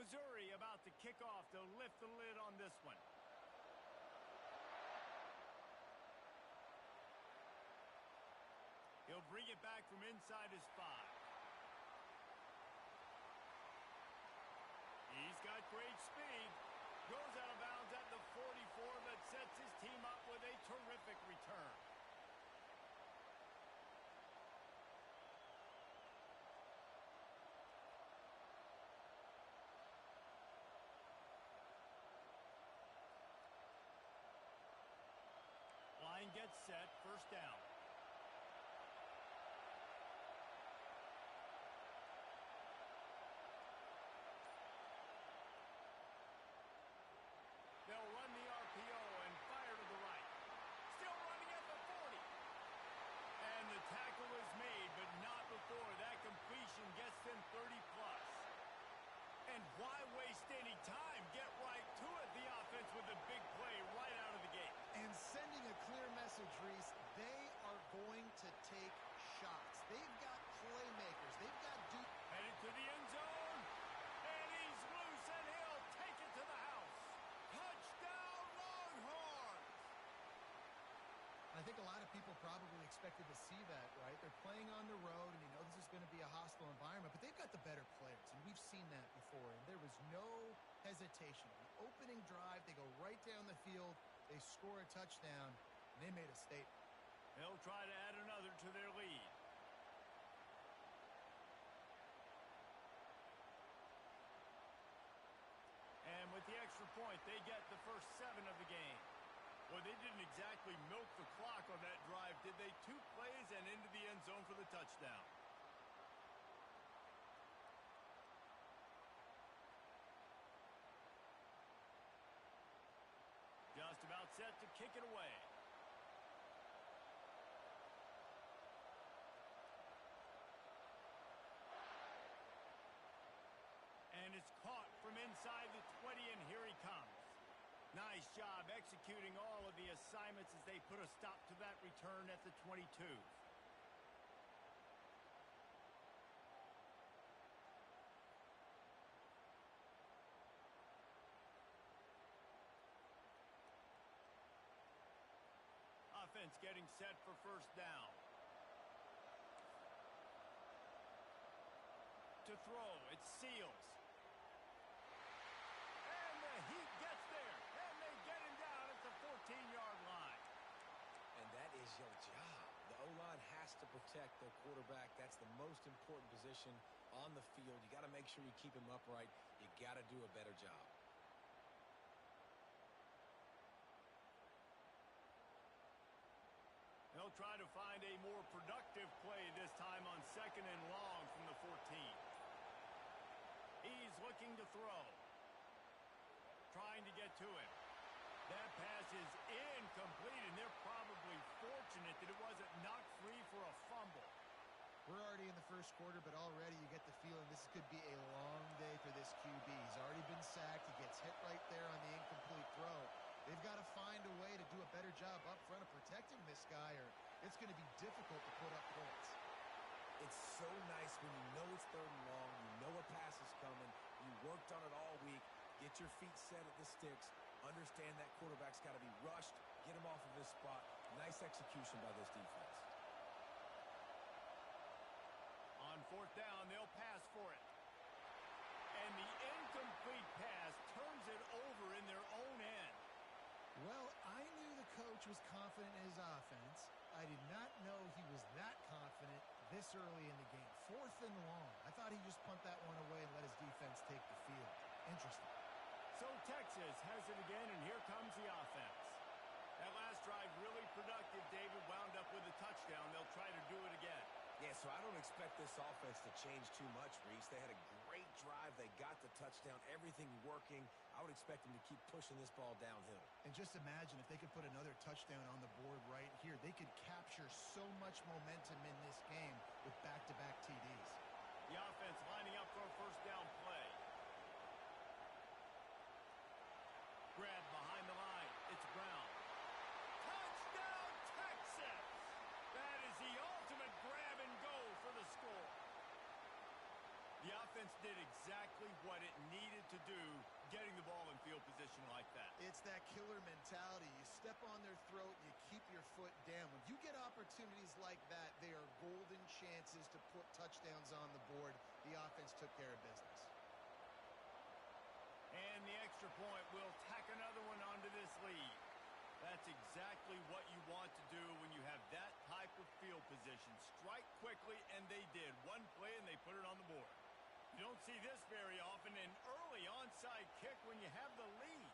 Missouri about to kick off to lift the lid on this one. He'll bring it back from inside his 5. He's got great speed. Goes out of bounds at the 44, but sets his team up with a terrific return. Line gets set, first down. They'll run the RPO and fire to the right. Still running at the 40. And the tackle is made, but not before that completion gets them 30+. And why waste any time? Get right to it, the offense, with a big play right out of the gate. And sending a clear message, Reese, they are going to take shots. They've got playmakers. They've got Duke. Headed to the end zone. And he's loose, and he'll take it to the house. Touchdown, Longhorns! I think a lot of people probably expected to see that, right? They're playing on the road, and you know this is going to be a hostile environment, but they've got the better players, and we've seen that before, and there was no hesitation. On the opening drive, they go right down the field, they score a touchdown, and they made a statement. They'll try to add another to their lead. And with the extra point, they get the first 7 of the game. Well, they didn't exactly milk the clock on that drive, did they? 2 plays and into the end zone for the touchdown. Just about set to kick it away. And it's caught from inside the 20, and here he comes. Nice job executing all of the assignments as they put a stop to that return at the 22. Offense getting set for first down. To throw, it's Seals. The heat gets there, and they get him down at the 14-yard line. And that is your job. The O-line has to protect their quarterback. That's the most important position on the field. You got to make sure you keep him upright. You got to do a better job. They'll try to find a more productive play this time on 2nd and long from the 14. He's looking to throw. Trying to get to him. That pass is incomplete, and they're probably fortunate that it wasn't knocked free for a fumble. We're already in the first quarter, but already you get the feeling this could be a long day for this QB. He's already been sacked. He gets hit right there on the incomplete throw. They've got to find a way to do a better job up front of protecting this guy, or it's going to be difficult to put up points. It's so nice when you know it's 3rd and long, you know a pass is coming, you worked on it all week. Get your feet set at the sticks. Understand that quarterback's got to be rushed. Get him off of his spot. Nice execution by this defense. On 4th down, they'll pass for it. And the incomplete pass turns it over in their own end. Well, I knew the coach was confident in his offense. I did not know he was that confident this early in the game. 4th and long. I thought he'd just punt that one away and let his defense take the field. Interesting. So Texas has it again, and here comes the offense. That last drive really productive. David wound up with a touchdown. They'll try to do it again. Yeah, so I don't expect this offense to change too much, Reese. They had a great drive. They got the touchdown, everything working. I would expect them to keep pushing this ball downhill. And just imagine if they could put another touchdown on the board right here. They could capture so much momentum in this game with back-to-back TDs. The offense lining up for a first down play. Grab behind the line. It's Brown. Touchdown, Texas! That is the ultimate grab and go for the score. The offense offense did exactly what it needed to do, getting the ball in field position like that. It's that killer mentality. You step on their throat, you keep your foot down. When you get opportunities like that, they are golden chances to put touchdowns on the board. The offense took care of business. And the extra point will tack another one onto this lead. That's exactly what you want to do when you have that type of field position. Strike quickly, and they did. One play, and they put it on the board. You don't see this very often, an early onside kick when you have the lead.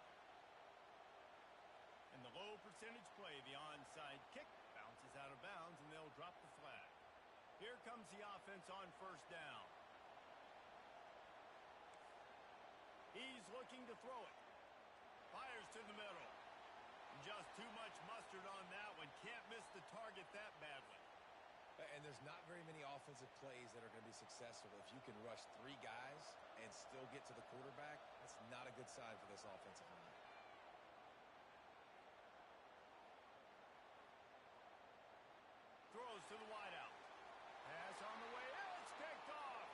And the low percentage play, the onside kick, bounces out of bounds, and they'll drop the flag. Here comes the offense on first down. He's looking to throw it. Fires to the middle. Just too much mustard on that one. Can't miss the target that badly. And there's not very many offensive plays that are going to be successful. If you can rush 3 guys and still get to the quarterback, that's not a good sign for this offensive line. Throws to the wideout. Pass on the way. It's picked off.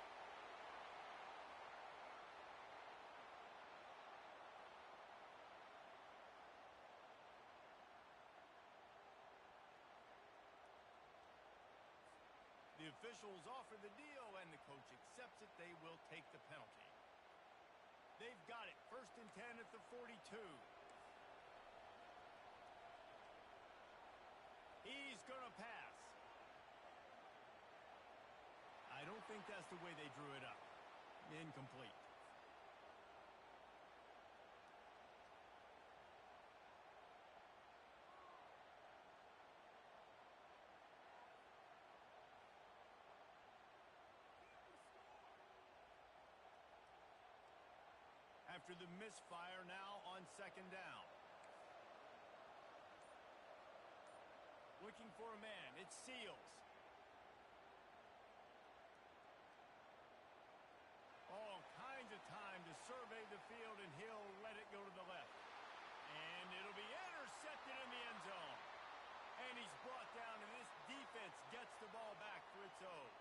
The officials offer the deal, and the coach accepts it. They will take the penalty. They've got it. 1st and 10 at the 42. He's going to pass. I don't think that's the way they drew it up. Incomplete. After the misfire, now on 2nd down. Looking for a man. It's Seals. All kinds of time to survey the field, and he'll let it go to the left. And it'll be intercepted in the end zone. And he's brought down, and this defense gets the ball back for its own.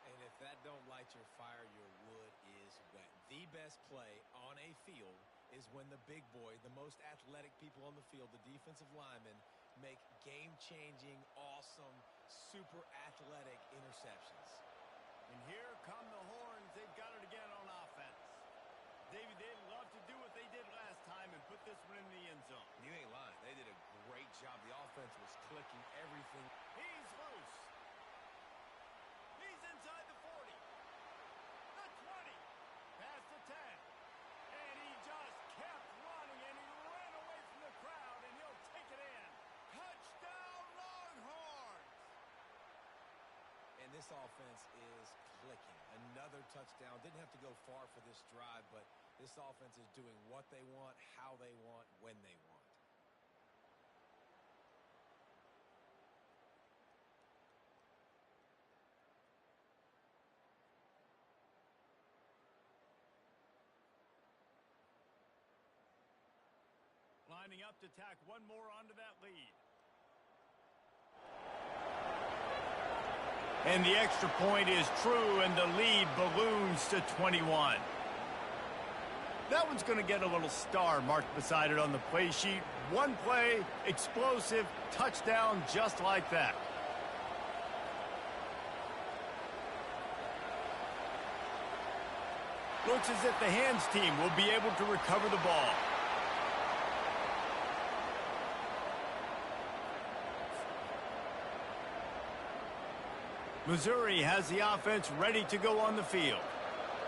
And if that don't light your fire, your wood is wet. The best play on a field is when the big boy, the most athletic people on the field, the defensive linemen, make game-changing, awesome, super athletic interceptions. And here come the horns. They've got it again on offense. Davey, they'd love to do what they did last time and put this one in the end zone. You ain't lying. They did a great job. The offense was clicking everything. He's loose. He's inside the 40. The 20. Past the 10. And he just kept running, and he ran away from the crowd, and he'll take it in. Touchdown, Longhorns! And this offense is clicking. Another touchdown. Didn't have to go far for this drive, but this offense is doing what they want, how they want, when they want. Lining up to tack one more onto that lead. And the extra point is true, and the lead balloons to 21. That one's going to get a little star marked beside it on the play sheet. One play, explosive, touchdown, just like that. Looks as if the hands team will be able to recover the ball. Missouri has the offense ready to go on the field.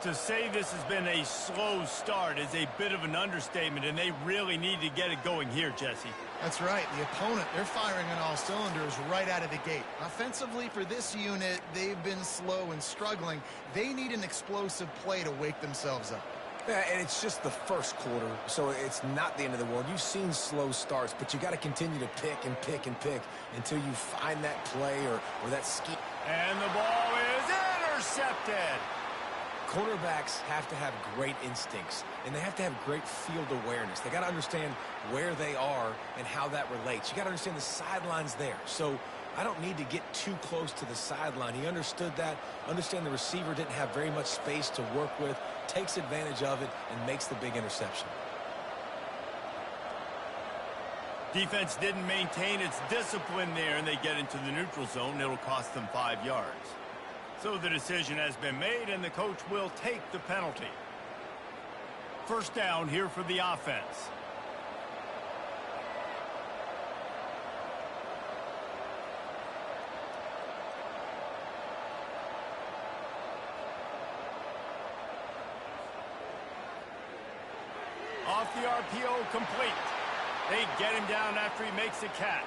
To say this has been a slow start is a bit of an understatement, and they really need to get it going here, Jesse. That's right. The opponent, they're firing on all cylinders right out of the gate. Offensively, for this unit, they've been slow and struggling. They need an explosive play to wake themselves up. Yeah, and it's just the first quarter, so it's not the end of the world. You've seen slow starts, but you got to continue to pick and pick and pick until you find that play or that scheme. And the ball is intercepted. Cornerbacks have to have great instincts, and they have to have great field awareness. They got to understand where they are and how that relates. You got to understand the sidelines there. So I don't need to get too close to the sideline. He understood that, understand the receiver didn't have very much space to work with, takes advantage of it, and makes the big interception. Defense didn't maintain its discipline there, and they get into the neutral zone. It'll cost them 5 yards. So the decision has been made, and the coach will take the penalty. First down here for the offense. Off the RPO, complete. They get him down after he makes a catch.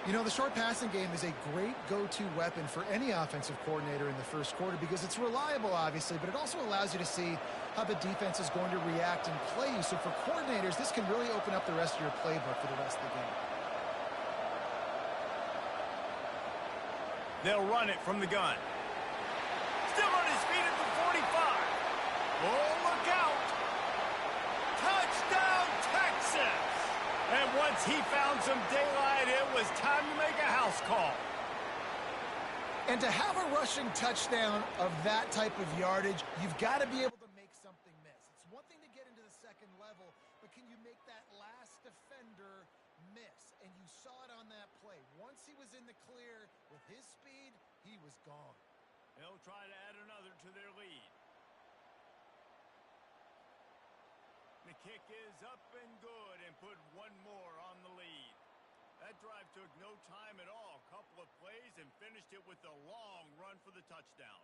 You know, the short passing game is a great go-to weapon for any offensive coordinator in the first quarter because it's reliable, obviously, but it also allows you to see how the defense is going to react and play you. So for coordinators, this can really open up the rest of your playbook for the rest of the game. They'll run it from the gun. Still on his feet at the 45. Oh, look out. Touchdown, Texas! And once he found some daylight, it was time to make a house call. And to have a rushing touchdown of that type of yardage, you've got to be able to make something miss. It's one thing to get into the second level, but can you make that last defender miss? And you saw it on that play. Once he was in the clear with his speed, he was gone. They'll try to add another to their lead. The kick is up and good and put one more on the lead. That drive took no time at all. A couple of plays and finished it with a long run for the touchdown.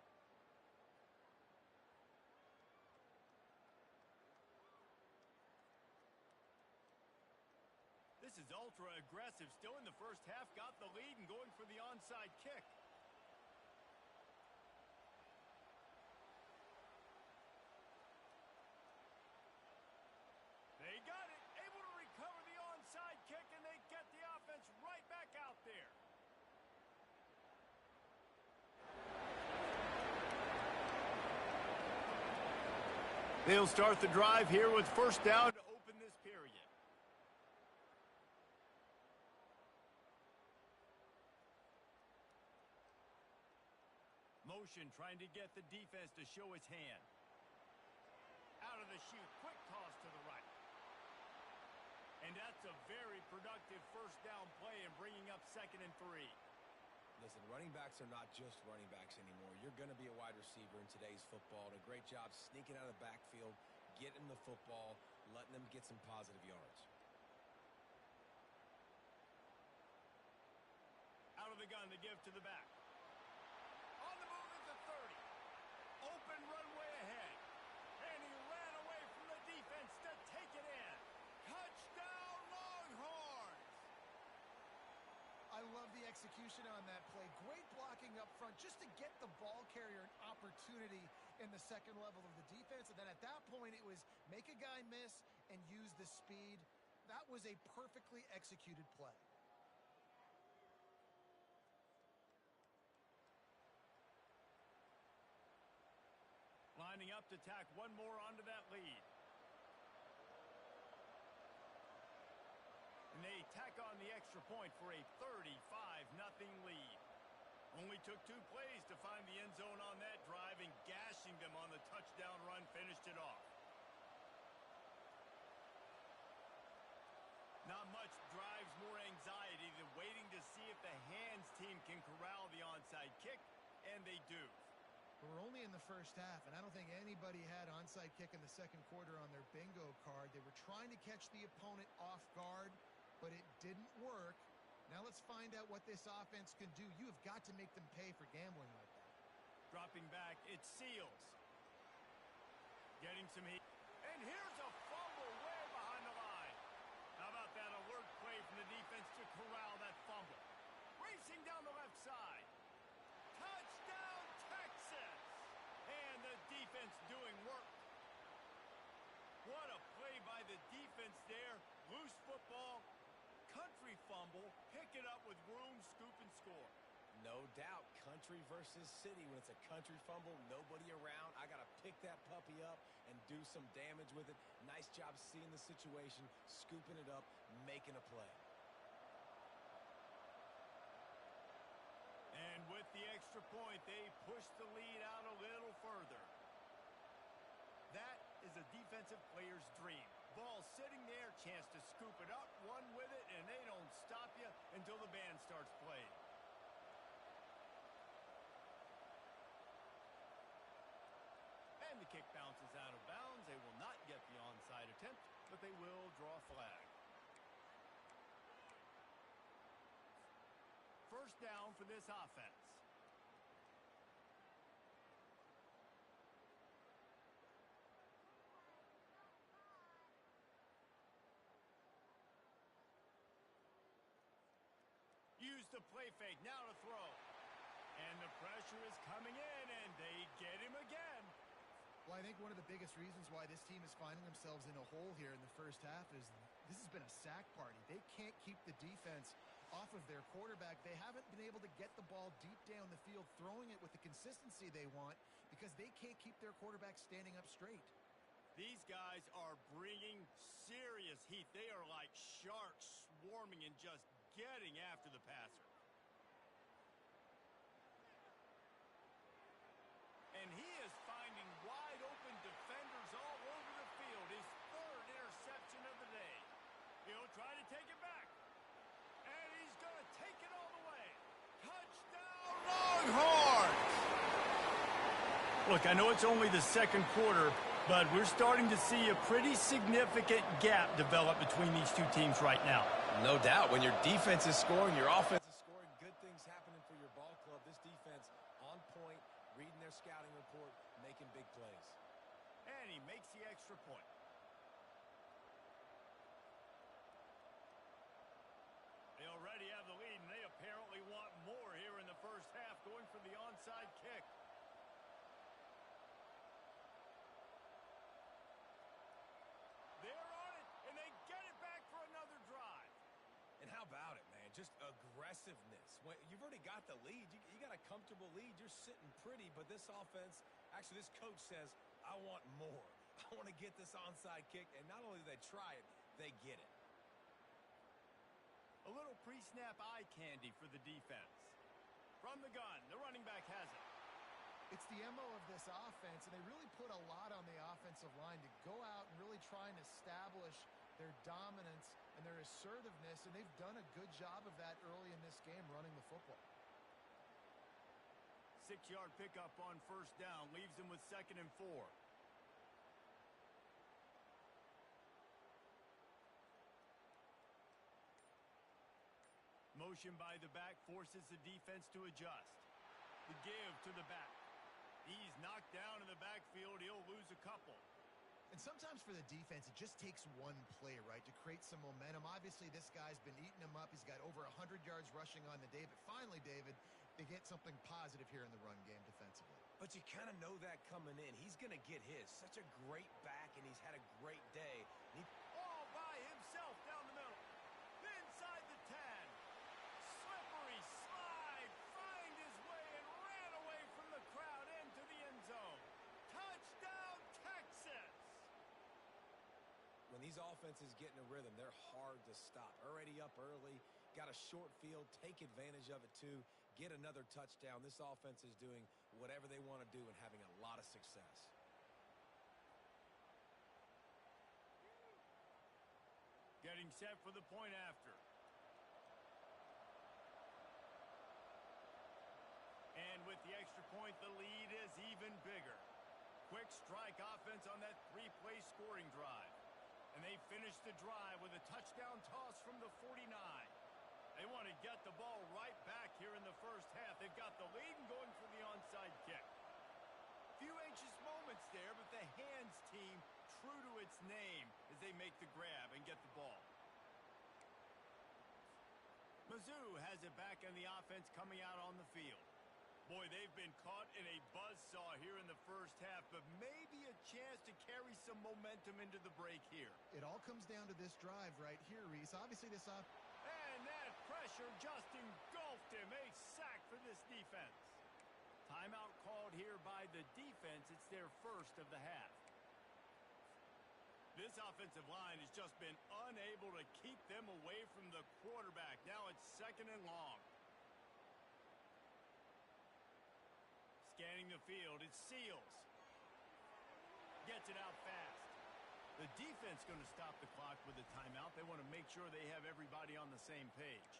This is ultra aggressive. Still in the first half, got the lead and going for the onside kick. They got it, able to recover the onside kick, and they get the offense right back out there. They'll start the drive here with first down to open this period. Motion trying to get the defense to show its hand. Out of the chute, quick toss to the right. And that's a very productive first down play and bringing up 2nd and 3. Listen, running backs are not just running backs anymore. You're going to be a wide receiver in today's football. And a great job sneaking out of the backfield, getting the football, letting them get some positive yards. Out of the gun to give to the back. On the move at the 30. Open runway ahead. And he ran away from the defense to take it in. Touchdown, Longhorns! I love the execution on that play. Great blocking up front just to get the ball carrier an opportunity in the second level of the defense. And then at that point, it was make a guy miss and use the speed. That was a perfectly executed play. Lining up to tack one more onto that lead. And they tack on the extra point for a 35-0 lead. Only took 2 plays to find the end zone on that drive, and gashing them on the touchdown run finished it off. Not much drives more anxiety than waiting to see if the hands team can corral the onside kick, and they do. We're only in the first half, and I don't think anybody had onside kick in the second quarter on their bingo card. They were trying to catch the opponent off guard, but it didn't work. Now let's find out what this offense can do. You have got to make them pay for gambling like that. Dropping back, it's Seals. Getting some heat. And here's a fumble way behind the line. How about that alert play from the defense to corral that fumble? Racing down the left side. Touchdown, Texas! And the defense doing work. What a play by the defense there. Loose football, country fumble, pick it up with room, scoop, and score. No doubt, country versus city. When it's a country fumble, nobody around. I got to pick that puppy up and do some damage with it. Nice job seeing the situation, scooping it up, making a play. the extra point, they push the lead out a little further. That is a defensive player's dream. Ball sitting there, chance to scoop it up, run with it, and they don't stop you until the band starts playing. And the kick bounces out of bounds. They will not get the onside attempt, but they will draw a flag. First down for this offense. Use the play fake, now to throw. And the pressure is coming in, and they get him again. Well, I think one of the biggest reasons why this team is finding themselves in a hole here in the first half is this has been a sack party. They can't keep the defense off of their quarterback. They haven't been able to get the ball deep down the field, throwing it with the consistency they want because they can't keep their quarterback standing up straight. These guys are bringing serious heat. They are like sharks swarming and just getting after the passer. And he is finding wide open defenders all over the field. His third interception of the day. He'll try to take it back. And he's going to take it all the way. Touchdown, Longhorns! Look, I know it's only the second quarter, but we're starting to see a pretty significant gap develop between these two teams right now. No doubt. When your defense is scoring, your offense is scoring, good things happening for your ball club. This defense on point, reading their scouting report, making big plays. And he makes the extra point. They already have the lead, and they apparently want more here in the first half, going for the onside kick. They're on it, and they get it back for another drive. And how about it, man? Just aggressiveness. When you've already got the lead. You got a comfortable lead. You're sitting pretty, but this offense, actually this coach says, I want more. I want to get this onside kick, and not only do they try it, they get it. A little pre-snap eye candy for the defense. From the gun, the running back has it. It's the MO of this offense, and they really put a lot on the offensive line to go out and really try and establish their dominance and their assertiveness, and they've done a good job of that early in this game running the football. 6-yard pickup on first down leaves them with 2nd and 4. Motion by the back forces the defense to adjust. The give to the back. He's knocked down in the backfield. He'll lose a couple. And sometimes for the defense, it just takes one play, right, to create some momentum. Obviously, this guy's been eating him up. He's got over 100 yards rushing on the day. But finally, David, they get something positive here in the run game defensively. But you kind of know that coming in. He's going to get his. Such a great back, and he's had a great day. All by himself down the middle. Inside the 10. Slippery slide. Find his way and ran away from the crowd into the end zone. Touchdown, Texas! When these offenses get in a rhythm, they're hard to stop. Already up early, got a short field, take advantage of it too, get another touchdown. This offense is doing whatever they want to do and having a lot of success. Getting set for the point after. And with the extra point, the lead is even bigger. Quick strike offense on that 3-play scoring drive. And they finish the drive with a touchdown toss from the 49. They want to get the ball right back here in the first half. They've got the lead and going for the onside kick. Few anxious moments there, but the hands team true to its name as they make the grab and get the ball. Mizzou has it back in the offense coming out on the field. Boy, they've been caught in a buzzsaw here in the first half, but maybe a chance to carry some momentum into the break here. It all comes down to this drive right here, Reese. Obviously, this And that pressure just engulfed him. A sack for this defense. Timeout called here by the defense. It's their first of the half. This offensive line has just been unable to keep them away from the quarterback. Now it's 2nd and long. Scanning the field, it's Seals. Gets it out fast. The defense going to stop the clock with a timeout. They want to make sure they have everybody on the same page.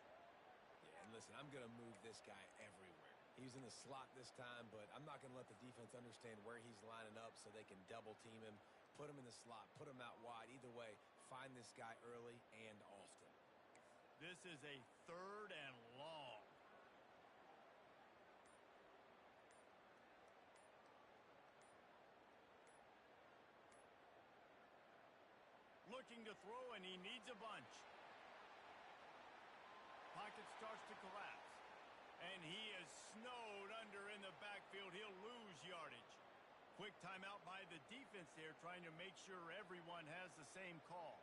Yeah, and listen, I'm going to move this guy everywhere. He's in the slot this time, but I'm not going to let the defense understand where he's lining up so they can double team him, put him in the slot, put him out wide. Either way, find this guy early and often. This is a 3rd and long. Looking to throw, and he needs a bunch. Pocket starts to collapse. And he is snowed under in the backfield. He'll lose yardage. Quick timeout by the defense there, trying to make sure everyone has the same call.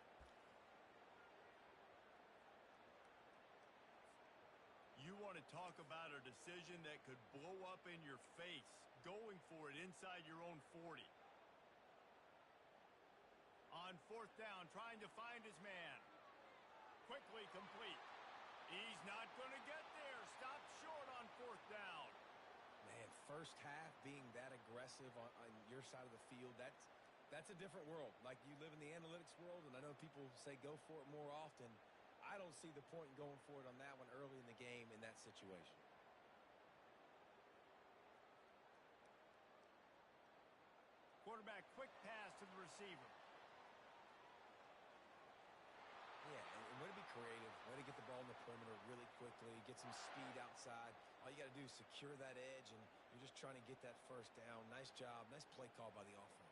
You want to talk about a decision that could blow up in your face, going for it inside your own 40. On 4th down, trying to find his man. Quickly complete. He's not going to get there. Stop short on 4th down. Man, first half being that aggressive on your side of the field, that's a different world. Like, you live in the analytics world, and I know people say go for it more often. I don't see the point in going for it on that one early in the game in that situation. Quarterback quick pass to the receiver. Yeah, and way to be creative, way to get the ball in the perimeter really quickly, get some speed outside. All you got to do is secure that edge, and you're just trying to get that first down. Nice job, nice play call by the offense.